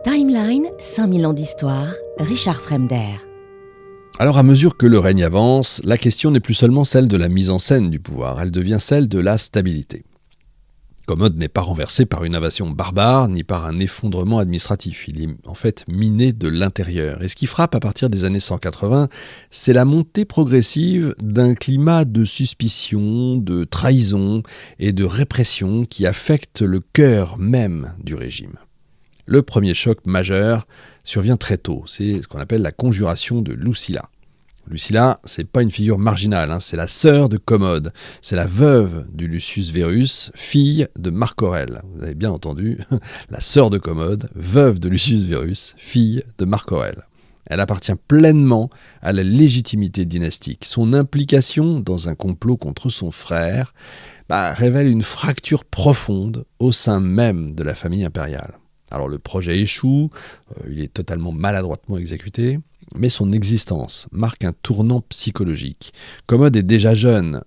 Timeline, 5000 ans d'histoire, Richard Fremder. Alors à mesure que le règne avance, la question n'est plus seulement celle de la mise en scène du pouvoir, elle devient celle de la stabilité. Commode n'est pas renversé par une invasion barbare ni par un effondrement administratif, il est en fait miné de l'intérieur. Et ce qui frappe à partir des années 180, c'est la montée progressive d'un climat de suspicion, de trahison et de répression qui affecte le cœur même du régime. Le premier choc majeur survient très tôt, c'est ce qu'on appelle la conjuration de Lucilla. Lucilla, c'est pas une figure marginale, c'est la sœur de Commode, c'est la veuve du Lucius Verus, fille de Marc Aurèle. Vous avez bien entendu, la sœur de Commode, veuve de Lucius Verus, fille de Marc Aurèle. Elle appartient pleinement à la légitimité dynastique. Son implication dans un complot contre son frère révèle une fracture profonde au sein même de la famille impériale. Alors le projet échoue, il est totalement maladroitement exécuté, mais son existence marque un tournant psychologique. Commode est déjà jeune,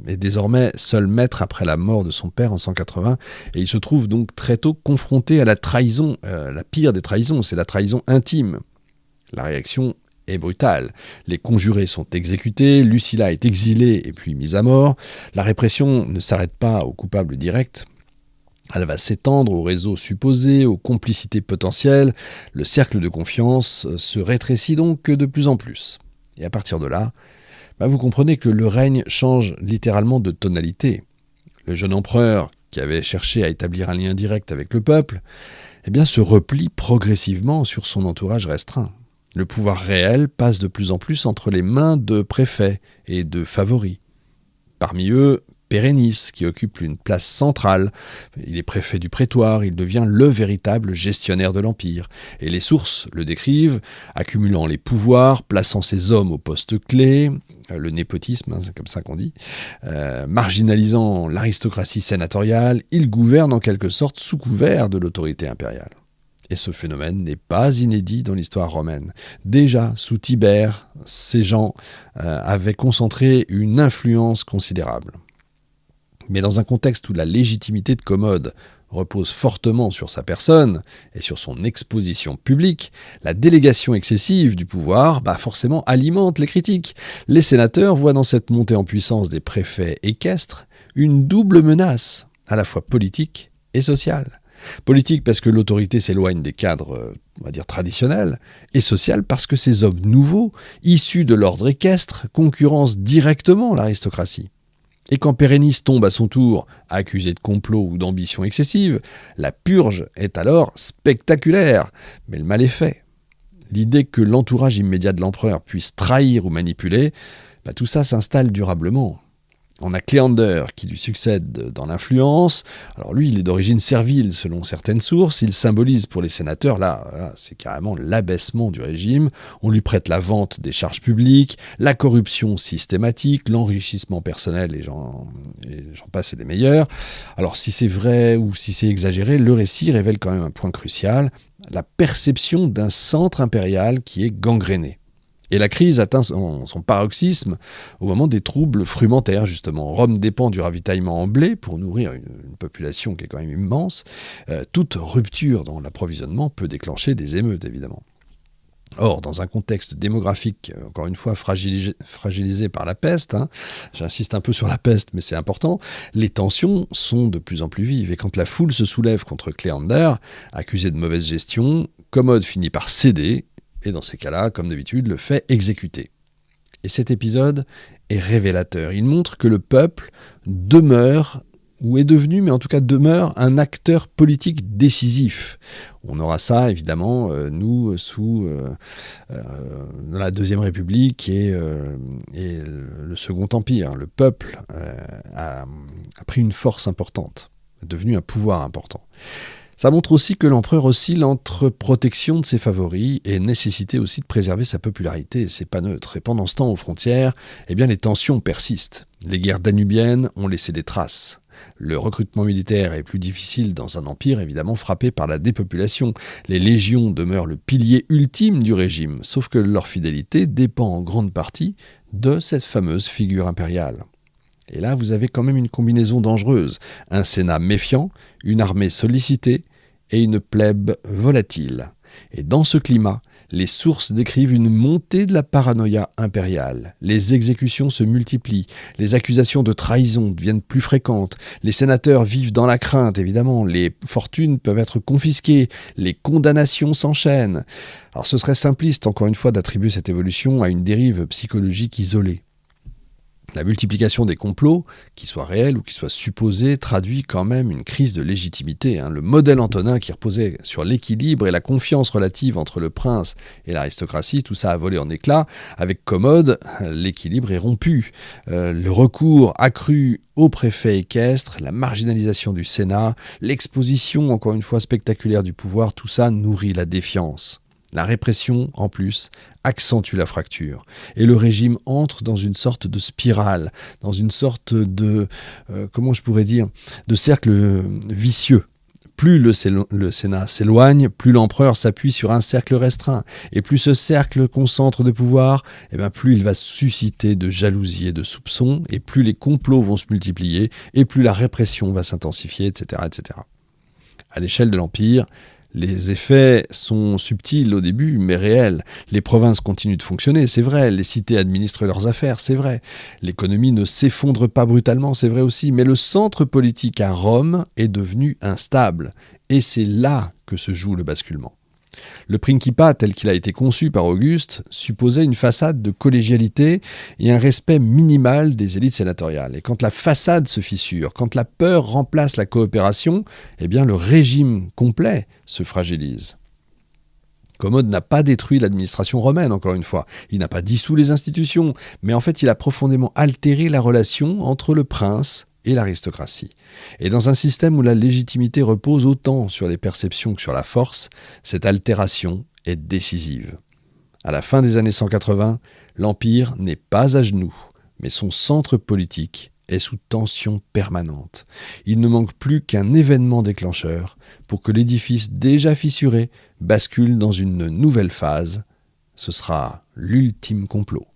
et désormais seul maître après la mort de son père en 180, et il se trouve donc très tôt confronté à la trahison, la pire des trahisons, c'est la trahison intime. La réaction est brutale. Les conjurés sont exécutés, Lucilla est exilée et puis mise à mort. La répression ne s'arrête pas aux coupables directs. Elle va s'étendre aux réseaux supposés, aux complicités potentielles. Le cercle de confiance se rétrécit donc de plus en plus. Et à partir de là, vous comprenez que le règne change littéralement de tonalité. Le jeune empereur, qui avait cherché à établir un lien direct avec le peuple, se replie progressivement sur son entourage restreint. Le pouvoir réel passe de plus en plus entre les mains de préfets et de favoris. Parmi eux, Pérennice, qui occupe une place centrale. Il est préfet du prétoire, il devient le véritable gestionnaire de l'Empire. Et les sources le décrivent, accumulant les pouvoirs, plaçant ses hommes aux postes clés, le népotisme, c'est comme ça qu'on dit, marginalisant l'aristocratie sénatoriale, il gouverne en quelque sorte sous couvert de l'autorité impériale. Et ce phénomène n'est pas inédit dans l'histoire romaine. Déjà, sous Tibère, ces gens avaient concentré une influence considérable. Mais dans un contexte où la légitimité de Commode repose fortement sur sa personne et sur son exposition publique, la délégation excessive du pouvoir forcément alimente les critiques. Les sénateurs voient dans cette montée en puissance des préfets équestres une double menace, à la fois politique et sociale. Politique parce que l'autorité s'éloigne des cadres, traditionnels, et sociale parce que ces hommes nouveaux, issus de l'ordre équestre, concurrencent directement l'aristocratie. Et quand Pérennice tombe à son tour, accusé de complot ou d'ambition excessive, la purge est alors spectaculaire, mais le mal est fait. L'idée que l'entourage immédiat de l'empereur puisse trahir ou manipuler, tout ça s'installe durablement. On a Cléander qui lui succède dans l'influence. Alors lui, il est d'origine servile selon certaines sources. Il symbolise pour les sénateurs, là, c'est carrément l'abaissement du régime. On lui prête la vente des charges publiques, la corruption systématique, l'enrichissement personnel et j'en passe et des meilleurs. Alors si c'est vrai ou si c'est exagéré, le récit révèle quand même un point crucial, la perception d'un centre impérial qui est gangréné. Et la crise atteint son paroxysme au moment des troubles frumentaires, justement. Rome dépend du ravitaillement en blé pour nourrir une population qui est quand même immense. Toute rupture dans l'approvisionnement peut déclencher des émeutes, évidemment. Or, dans un contexte démographique, encore une fois, fragilisé par la peste, j'insiste un peu sur la peste, mais c'est important, les tensions sont de plus en plus vives. Et quand la foule se soulève contre Cléander, accusé de mauvaise gestion, Commode finit par céder, et dans ces cas-là, comme d'habitude, le fait exécuter. Et cet épisode est révélateur. Il montre que le peuple demeure, ou est devenu, mais en tout cas demeure, un acteur politique décisif. On aura ça, évidemment, nous, sous la Deuxième République et le Second Empire. Le peuple a pris une force importante, est devenu un pouvoir important. Ça montre aussi que l'empereur oscille entre protection de ses favoris et nécessité aussi de préserver sa popularité. C'est pas neutre. Et pendant ce temps, aux frontières, les tensions persistent. Les guerres danubiennes ont laissé des traces. Le recrutement militaire est plus difficile dans un empire évidemment frappé par la dépopulation. Les légions demeurent le pilier ultime du régime, sauf que leur fidélité dépend en grande partie de cette fameuse figure impériale. Et là, vous avez quand même une combinaison dangereuse. Un Sénat méfiant, une armée sollicitée et une plèbe volatile. Et dans ce climat, les sources décrivent une montée de la paranoïa impériale. Les exécutions se multiplient, les accusations de trahison deviennent plus fréquentes, les sénateurs vivent dans la crainte, évidemment, les fortunes peuvent être confisquées, les condamnations s'enchaînent. Alors ce serait simpliste, encore une fois, d'attribuer cette évolution à une dérive psychologique isolée. La multiplication des complots, qu'ils soient réels ou qu'ils soient supposés, traduit quand même une crise de légitimité. Le modèle antonin qui reposait sur l'équilibre et la confiance relative entre le prince et l'aristocratie, tout ça a volé en éclats. Avec Commode, l'équilibre est rompu. Le recours accru au préfet équestre, la marginalisation du Sénat, l'exposition, encore une fois, spectaculaire du pouvoir, tout ça nourrit la défiance. La répression, en plus, accentue la fracture. Et le régime entre dans une sorte de spirale, dans une sorte de, de cercle vicieux. Plus le Sénat s'éloigne, plus l'empereur s'appuie sur un cercle restreint. Et plus ce cercle concentre de pouvoir, plus il va susciter de jalousie et de soupçons, et plus les complots vont se multiplier, et plus la répression va s'intensifier, etc., etc. À l'échelle de l'Empire, les effets sont subtils au début, mais réels. Les provinces continuent de fonctionner, c'est vrai. Les cités administrent leurs affaires, c'est vrai. L'économie ne s'effondre pas brutalement, c'est vrai aussi. Mais le centre politique à Rome est devenu instable. Et c'est là que se joue le basculement. Le Principat, tel qu'il a été conçu par Auguste, supposait une façade de collégialité et un respect minimal des élites sénatoriales. Et quand la façade se fissure, quand la peur remplace la coopération, le régime complet se fragilise. Commode n'a pas détruit l'administration romaine, encore une fois. Il n'a pas dissous les institutions, mais en fait, il a profondément altéré la relation entre le prince et l'aristocratie. Et dans un système où la légitimité repose autant sur les perceptions que sur la force, cette altération est décisive. À la fin des années 180, l'Empire n'est pas à genoux, mais son centre politique est sous tension permanente. Il ne manque plus qu'un événement déclencheur pour que l'édifice déjà fissuré bascule dans une nouvelle phase. Ce sera l'ultime complot.